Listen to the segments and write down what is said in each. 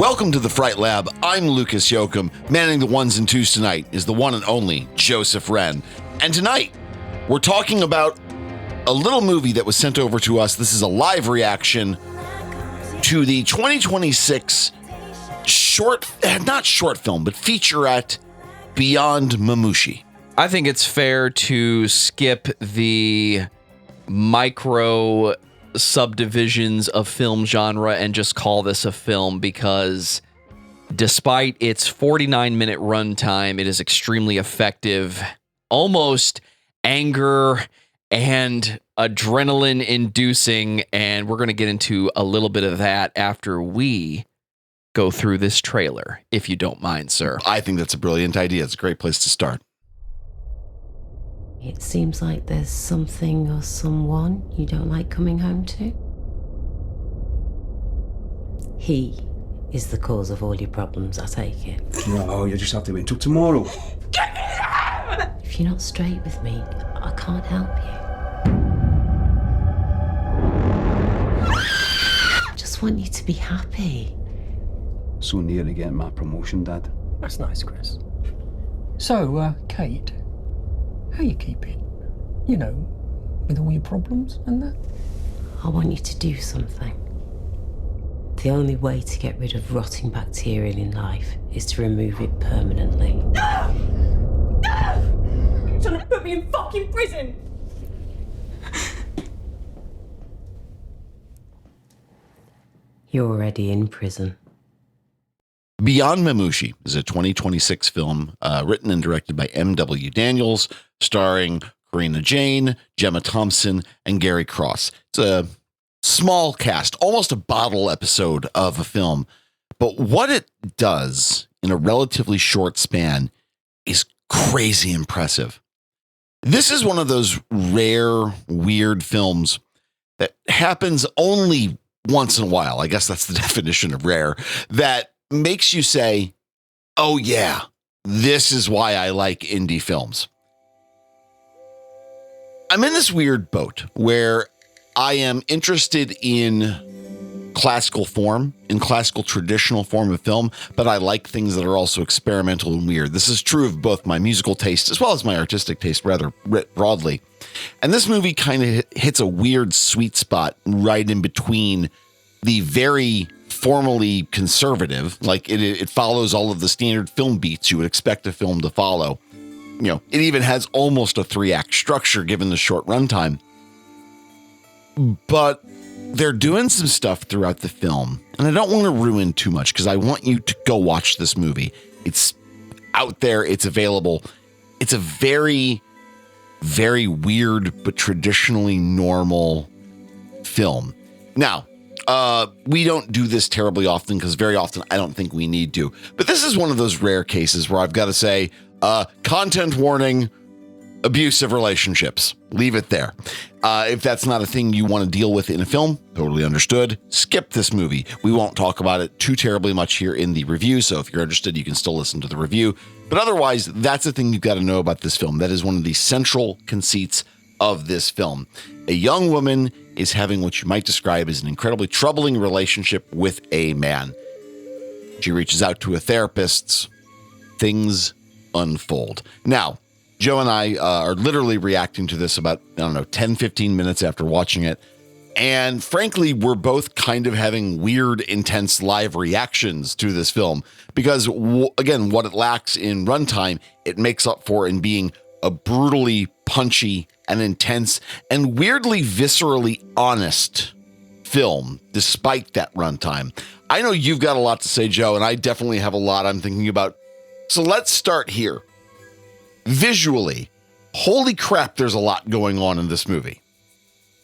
Welcome to the Fright Lab. I'm Lucas Yoakum. Manning the ones and twos tonight is the one and only Joseph Wren. And tonight, we're talking about a little movie that was sent over to us. This is a live reaction to the 2026 not short film, but featurette Beyond Mamushi. I think it's fair to skip the micro subdivisions of film genre and just call this a film because despite its 49-minute runtime, it is extremely effective, almost anger and adrenaline inducing, and we're going to get into a little bit of that after we go through this trailer, if you don't mind, sir. I think that's a brilliant idea. It's a great place to start. It seems like there's something or someone you don't like coming home to. He is the cause of all your problems, I take it. No, you just have to wait until tomorrow. If you're not straight with me, I can't help you. I just want you to be happy. So near to getting my promotion, Dad. That's nice, Chris. So, Kate, how you keeping? You know, with all your problems and that? I want you to do something. The only way to get rid of rotting bacteria in life is to remove it permanently. No! You're trying to put me in fucking prison! You're already in prison. Beyond Mamushi is a 2026 film written and directed by M.W. Daniels, starring Karina Jane, Gemma Thompson, and Gary Cross. It's a small cast, almost a bottle episode of a film. But what it does in a relatively short span is crazy impressive. This is one of those rare, weird films that happens only once in a while. I guess that's the definition of rare. That makes you say, oh yeah, this is why I like indie films. I'm in this weird boat where I am interested in classical form, in classical traditional form of film, but I like things that are also experimental and weird. This is true of both my musical taste as well as my artistic taste, rather broadly. And this movie kind of hits a weird sweet spot right in between the very formally conservative, like it follows all of the standard film beats you would expect a film to follow. You know, it even has almost a 3-act structure given the short runtime. But they're doing some stuff throughout the film, and I don't want to ruin too much because I want you to go watch this movie. It's out there, it's available. It's a very, very weird but traditionally normal film. Now, we don't do this terribly often because very often I don't think we need to. But this is one of those rare cases where I've got to say, content warning, abusive relationships. Leave it there. If that's not a thing you want to deal with in a film, totally understood. Skip this movie. We won't talk about it too terribly much here in the review. So if you're interested, you can still listen to the review. But otherwise, that's the thing you've got to know about this film. That is one of the central conceits of this film. A young woman is having what you might describe as an incredibly troubling relationship with a man. She reaches out to a therapist. Things unfold. Now, Joe and I are literally reacting to this about, 10, 15 minutes after watching it. And frankly, we're both kind of having weird, intense live reactions to this film because, again, what it lacks in runtime, it makes up for in being a brutally punchy and intense and weirdly viscerally honest film, despite that runtime. I know you've got a lot to say, Joe, and I definitely have a lot I'm thinking about. So let's start here. Visually, holy crap, there's a lot going on in this movie.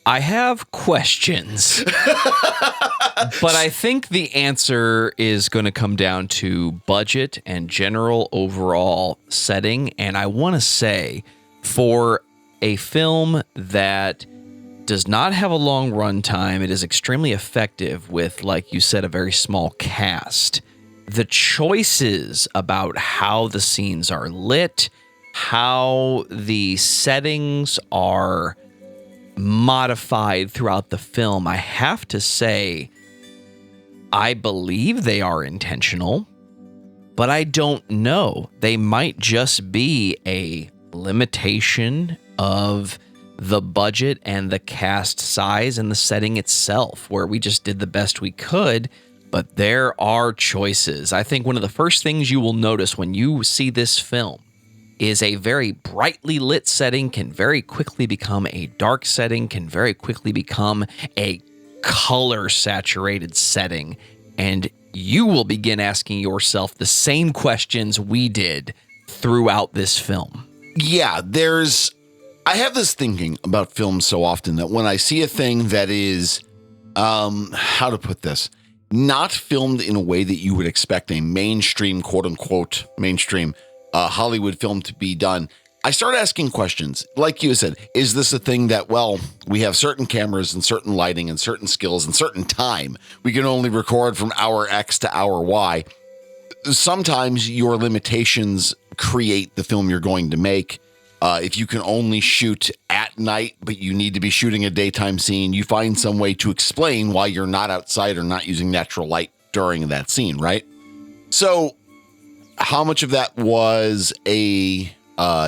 I have questions, but I think the answer is going to come down to budget and general overall setting. And I want to say, for a film that does not have a long runtime, it is extremely effective with, like you said, a very small cast. The choices about how the scenes are lit, how the settings are modified throughout the film, I have to say, I believe they are intentional, but I don't know. They might just be a limitation of the budget and the cast size and the setting itself, where we just did the best we could, but there are choices. I think one of the first things you will notice when you see this film is a very brightly lit setting can very quickly become a dark setting, can very quickly become a color saturated setting, and you will begin asking yourself the same questions we did throughout this film. Yeah, I have this thinking about films so often that when I see a thing that is, how to put this, not filmed in a way that you would expect a mainstream, quote unquote, mainstream Hollywood film to be done, I start asking questions. Like you said, is this a thing that, well, we have certain cameras and certain lighting and certain skills and certain time. We can only record from hour X to hour Y. Sometimes your limitations create the film you're going to make. If you can only shoot at night, but you need to be shooting a daytime scene, you find some way to explain why you're not outside or not using natural light during that scene, right? So how much of that was a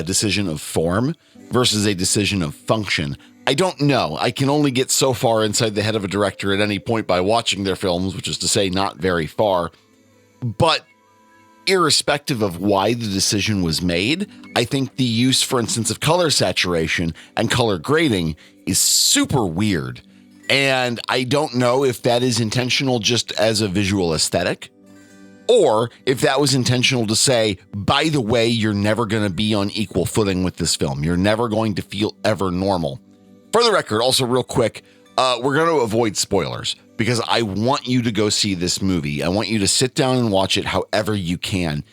decision of form versus a decision of function? I don't know. I can only get so far inside the head of a director at any point by watching their films, which is to say not very far. But irrespective of why the decision was made, I think the use, for instance, of color saturation and color grading is super weird. And I don't know if that is intentional just as a visual aesthetic, or if that was intentional to say, by the way, you're never going to be on equal footing with this film. You're never going to feel ever normal. For the record, also real quick, we're going to avoid spoilers because I want you to go see this movie. I want you to sit down and watch it however you can.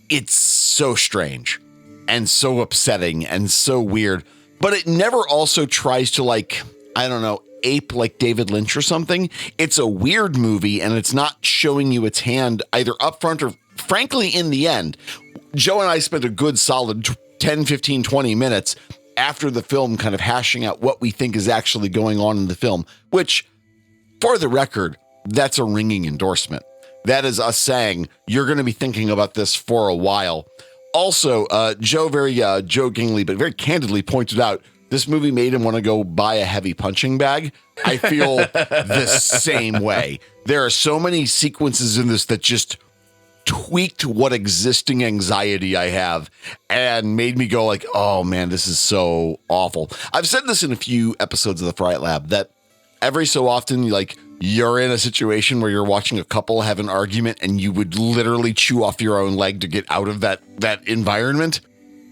It's so strange and so upsetting and so weird, but it never also tries to, like, I don't know, ape like David Lynch or something. It's a weird movie and it's not showing you its hand either up front or frankly in the end. Joe and I spent a good solid 10, 15, 20 minutes after the film kind of hashing out what we think is actually going on in the film, which, for the record, that's a ringing endorsement. That is us saying you're going to be thinking about this for a while. Also, Joe very jokingly but very candidly pointed out this movie made him want to go buy a heavy punching bag. I feel the same way. There are so many sequences in this that just tweaked what existing anxiety I have and made me go like, oh man, this is so awful. I've said this in a few episodes of the Fright Lab that every so often, like, you're in a situation where you're watching a couple have an argument and you would literally chew off your own leg to get out of that environment.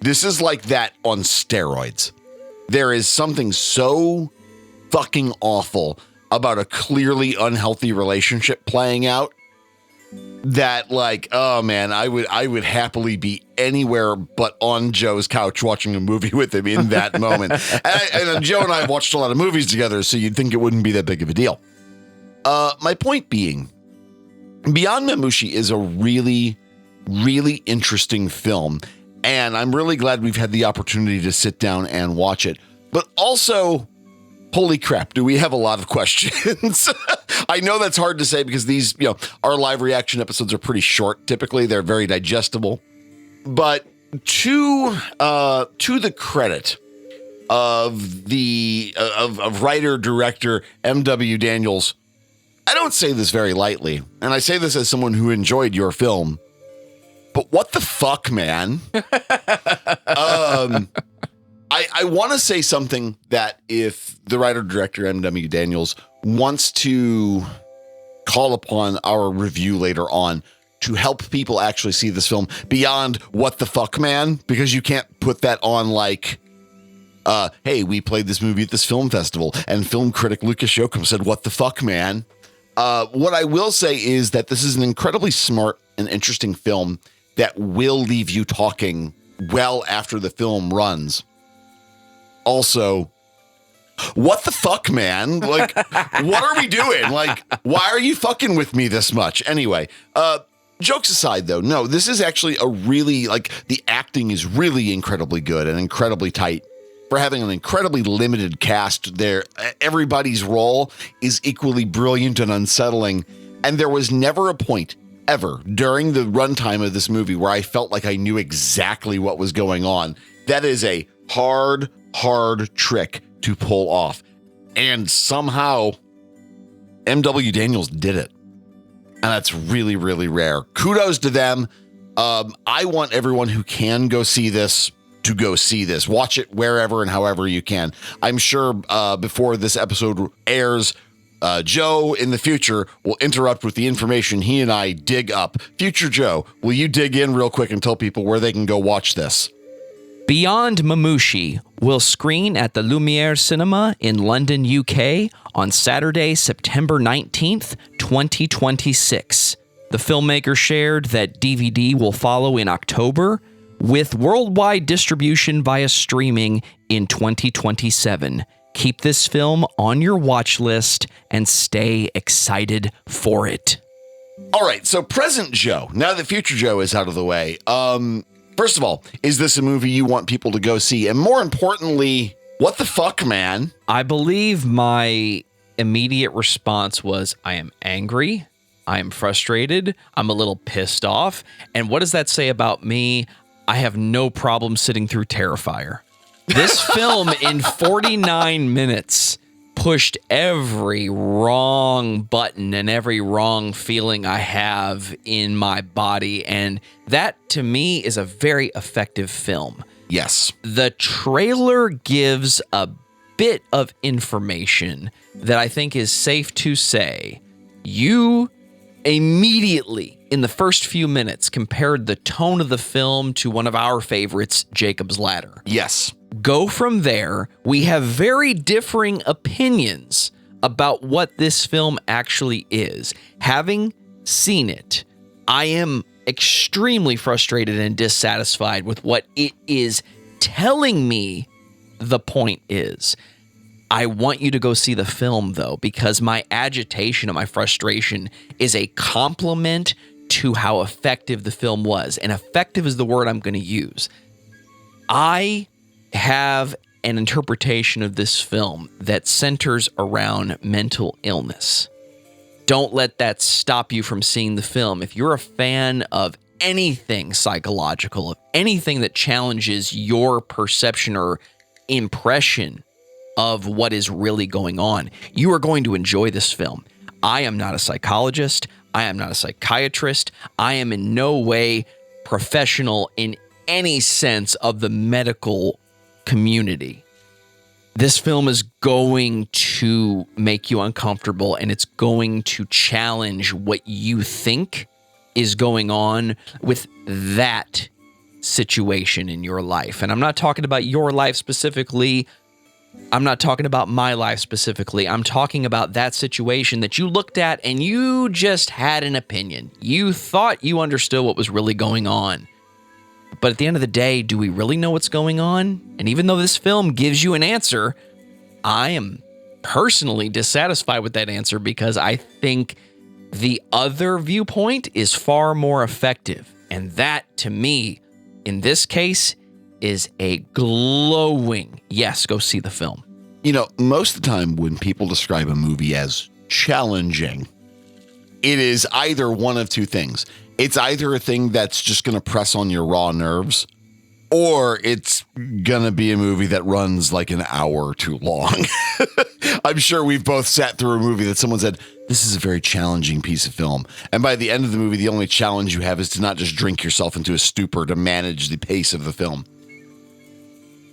This is like that on steroids. There is something so fucking awful about a clearly unhealthy relationship playing out that, like, oh man, I would happily be anywhere but on Joe's couch watching a movie with him in that moment. And Joe and I have watched a lot of movies together, so you'd think it wouldn't be that big of a deal. My point being, Beyond Mamushi is a really, really interesting film. And I'm really glad we've had the opportunity to sit down and watch it. But also, holy crap, do we have a lot of questions? I know that's hard to say because these, our live reaction episodes are pretty short. Typically, they're very digestible. But to the credit of of writer-director M.W. Daniels, I don't say this very lightly, and I say this as someone who enjoyed your film. But what the fuck, man? I want to say something that if the writer-director M.W. Daniels wants to call upon our review later on to help people actually see this film beyond what the fuck, man, because you can't put that on like, hey, we played this movie at this film festival and film critic Lucas Yoakum said, what the fuck, man? What I will say is that this is an incredibly smart and interesting film that will leave you talking well after the film runs. Also, what the fuck, man? Like, what are we doing? Like, why are you fucking with me this much? Anyway, jokes aside, though, no, this is actually a really, like, the acting is really incredibly good and incredibly tight. For having an incredibly limited cast there, everybody's role is equally brilliant and unsettling. And there was never a point ever during the runtime of this movie where I felt like I knew exactly what was going on. That is a hard trick to pull off. And somehow M.W. Daniels did it. And that's really, really rare. Kudos to them. I want everyone who can go see this to go see this. Watch it wherever and however you can. I'm sure before this episode airs, Joe in the future will interrupt with the information he and I dig up. Future Joe, will you dig in real quick and tell people where they can go watch this? Beyond Mamushi will screen at the Lumiere Cinema in London, UK on Saturday, September 19th, 2026. The filmmaker shared that DVD will follow in October, with worldwide distribution via streaming in 2027. Keep this film on your watch list and stay excited for it. All right, so present Joe, now that future Joe is out of the way, first of all, is this a movie you want people to go see? And more importantly, what the fuck, man? I believe my immediate response was, I am angry, I am frustrated, I'm a little pissed off, and what does that say about me? I have no problem sitting through Terrifier. This film in 49 minutes pushed every wrong button and every wrong feeling I have in my body. And that, to me, is a very effective film. Yes. The trailer gives a bit of information that I think is safe to say. You immediately, in the first few minutes, compared the tone of the film to one of our favorites, Jacob's Ladder. Yes. Go from there. We have very differing opinions about what this film actually is. Having seen it, I am extremely frustrated and dissatisfied with what it is telling me the point is. I want you to go see the film, though, because my agitation and my frustration is a compliment to how effective the film was. And effective is the word I'm going to use. I have an interpretation of this film that centers around mental illness. Don't let that stop you from seeing the film. If you're a fan of anything psychological, of anything that challenges your perception or impression of what is really going on, you are going to enjoy this film. I am not a psychologist. I am not a psychiatrist. I am in no way professional in any sense of the medical community. This film is going to make you uncomfortable, and it's going to challenge what you think is going on with that situation in your life. And I'm not talking about your life specifically. I'm not talking about my life specifically. I'm talking about that situation that you looked at and you just had an opinion. You thought you understood what was really going on. But at the end of the day, do we really know what's going on? And even though this film gives you an answer, I am personally dissatisfied with that answer because I think the other viewpoint is far more effective. And that, to me, in this case, is a glowing, yes, go see the film. You know, most of the time when people describe a movie as challenging, it is either one of two things. It's either a thing that's just going to press on your raw nerves, or it's going to be a movie that runs like an hour too long. I'm sure we've both sat through a movie that someone said, this is a very challenging piece of film. And by the end of the movie, the only challenge you have is to not just drink yourself into a stupor to manage the pace of the film.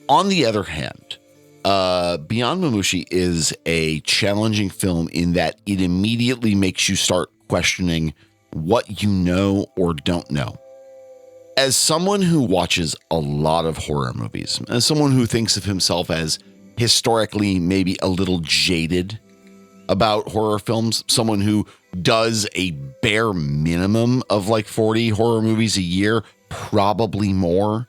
On the other hand, Beyond Mamushi is a challenging film in that it immediately makes you start questioning what you know or don't know. As someone who watches a lot of horror movies, as someone who thinks of himself as historically maybe a little jaded about horror films, someone who does a bare minimum of like 40 horror movies a year, probably more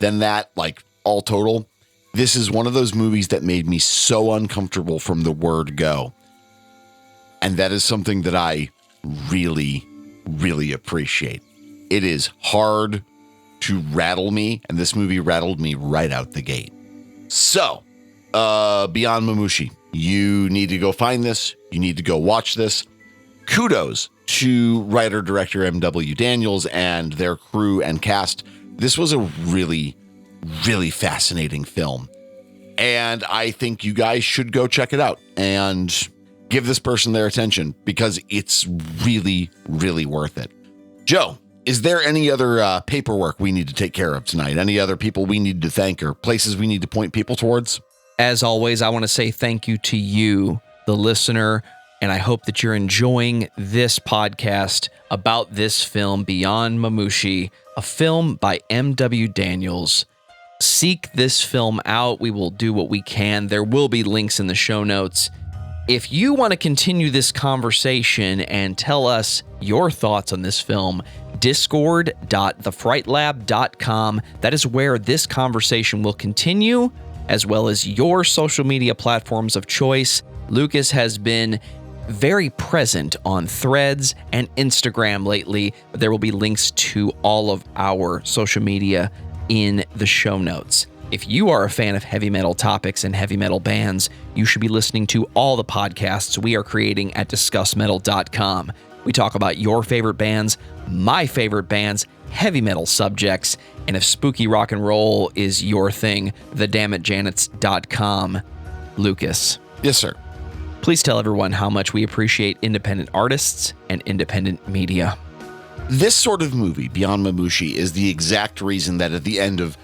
than that, like all total, this is one of those movies that made me so uncomfortable from the word go. And that is something that I really, really appreciate. It is hard to rattle me, and this movie rattled me right out the gate. So, Beyond Mamushi, you need to go find this. You need to go watch this. Kudos to writer-director M.W. Daniels and their crew and cast. This was a really, really fascinating film. And I think you guys should go check it out and give this person their attention because it's really, really worth it. Joe, is there any other paperwork we need to take care of tonight? Any other people we need to thank or places we need to point people towards? As always, I want to say thank you to you, the listener, and I hope that you're enjoying this podcast about this film, Beyond Mamushi, a film by M.W. Daniels. Seek this film out. We will do what we can. There will be links in the show notes. If you want to continue this conversation and tell us your thoughts on this film, discord.thefrightlab.com. That is where this conversation will continue, as well as your social media platforms of choice. Lucas has been very present on Threads and Instagram lately, but there will be links to all of our social media in the show notes. If you are a fan of heavy metal topics and heavy metal bands, you should be listening to all the podcasts we are creating at discussmetal.com. We talk about your favorite bands, my favorite bands, heavy metal subjects, and if spooky rock and roll is your thing, thedamnitjanets.com. Lucas. Yes, sir. Please tell everyone how much we appreciate independent artists and independent media. This sort of movie, Beyond Mamushi, is the exact reason that at the end of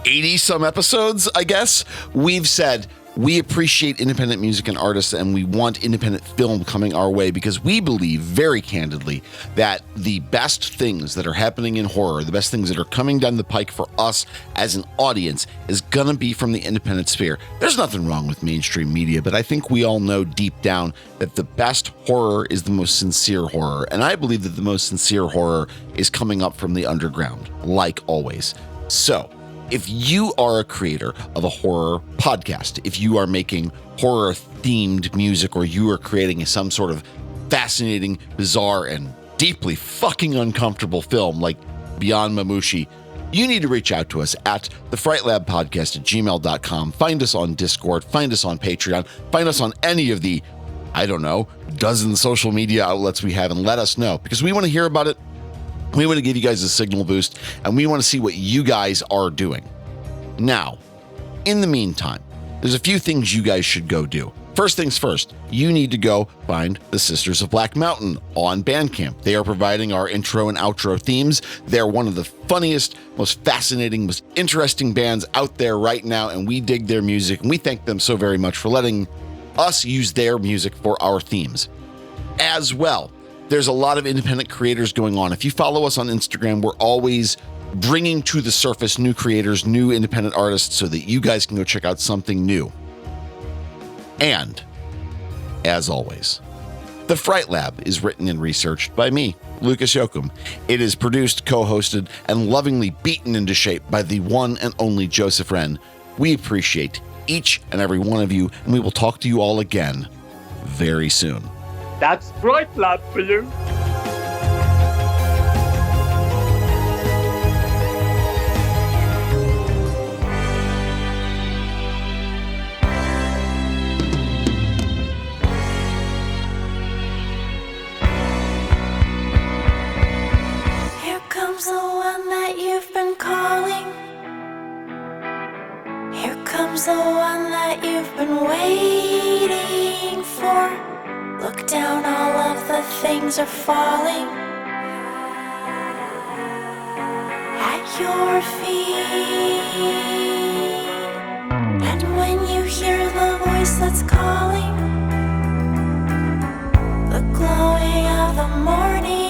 80-some episodes, I guess, we've said we appreciate independent music and artists and we want independent film coming our way because we believe very candidly that the best things that are happening in horror, the best things that are coming down the pike for us as an audience is going to be from the independent sphere. There's nothing wrong with mainstream media, but I think we all know deep down that the best horror is the most sincere horror. And I believe that the most sincere horror is coming up from the underground, like always. So, if you are a creator of a horror podcast, if you are making horror-themed music, or you are creating some sort of fascinating, bizarre, and deeply fucking uncomfortable film like Beyond Mamushi, you need to reach out to us at thefrightlabpodcast@gmail.com. Find us on Discord, find us on Patreon, find us on any of the, I don't know, dozen social media outlets we have, and let us know, because we want to hear about it. We want to give you guys a signal boost, and we want to see what you guys are doing. Now, in the meantime, there's a few things you guys should go do. First things first, you need to go find the Sisters of Black Mountain on Bandcamp. They are providing our intro and outro themes. They're one of the funniest, most fascinating, most interesting bands out there right now, and we dig their music, and we thank them so very much for letting us use their music for our themes. As well, there's a lot of independent creators going on. If you follow us on Instagram, we're always bringing to the surface new creators, new independent artists, so that you guys can go check out something new. And, as always, The Fright Lab is written and researched by me, Lucas Yoakum. It is produced, co-hosted, and lovingly beaten into shape by the one and only Joseph Wren. We appreciate each and every one of you, and we will talk to you all again very soon. That's Fright Lab for you. Here comes the one that you've been calling. Here comes the one that you've been waiting for. Look down, all of the things are falling at your feet. And when you hear the voice that's calling, the glowing of the morning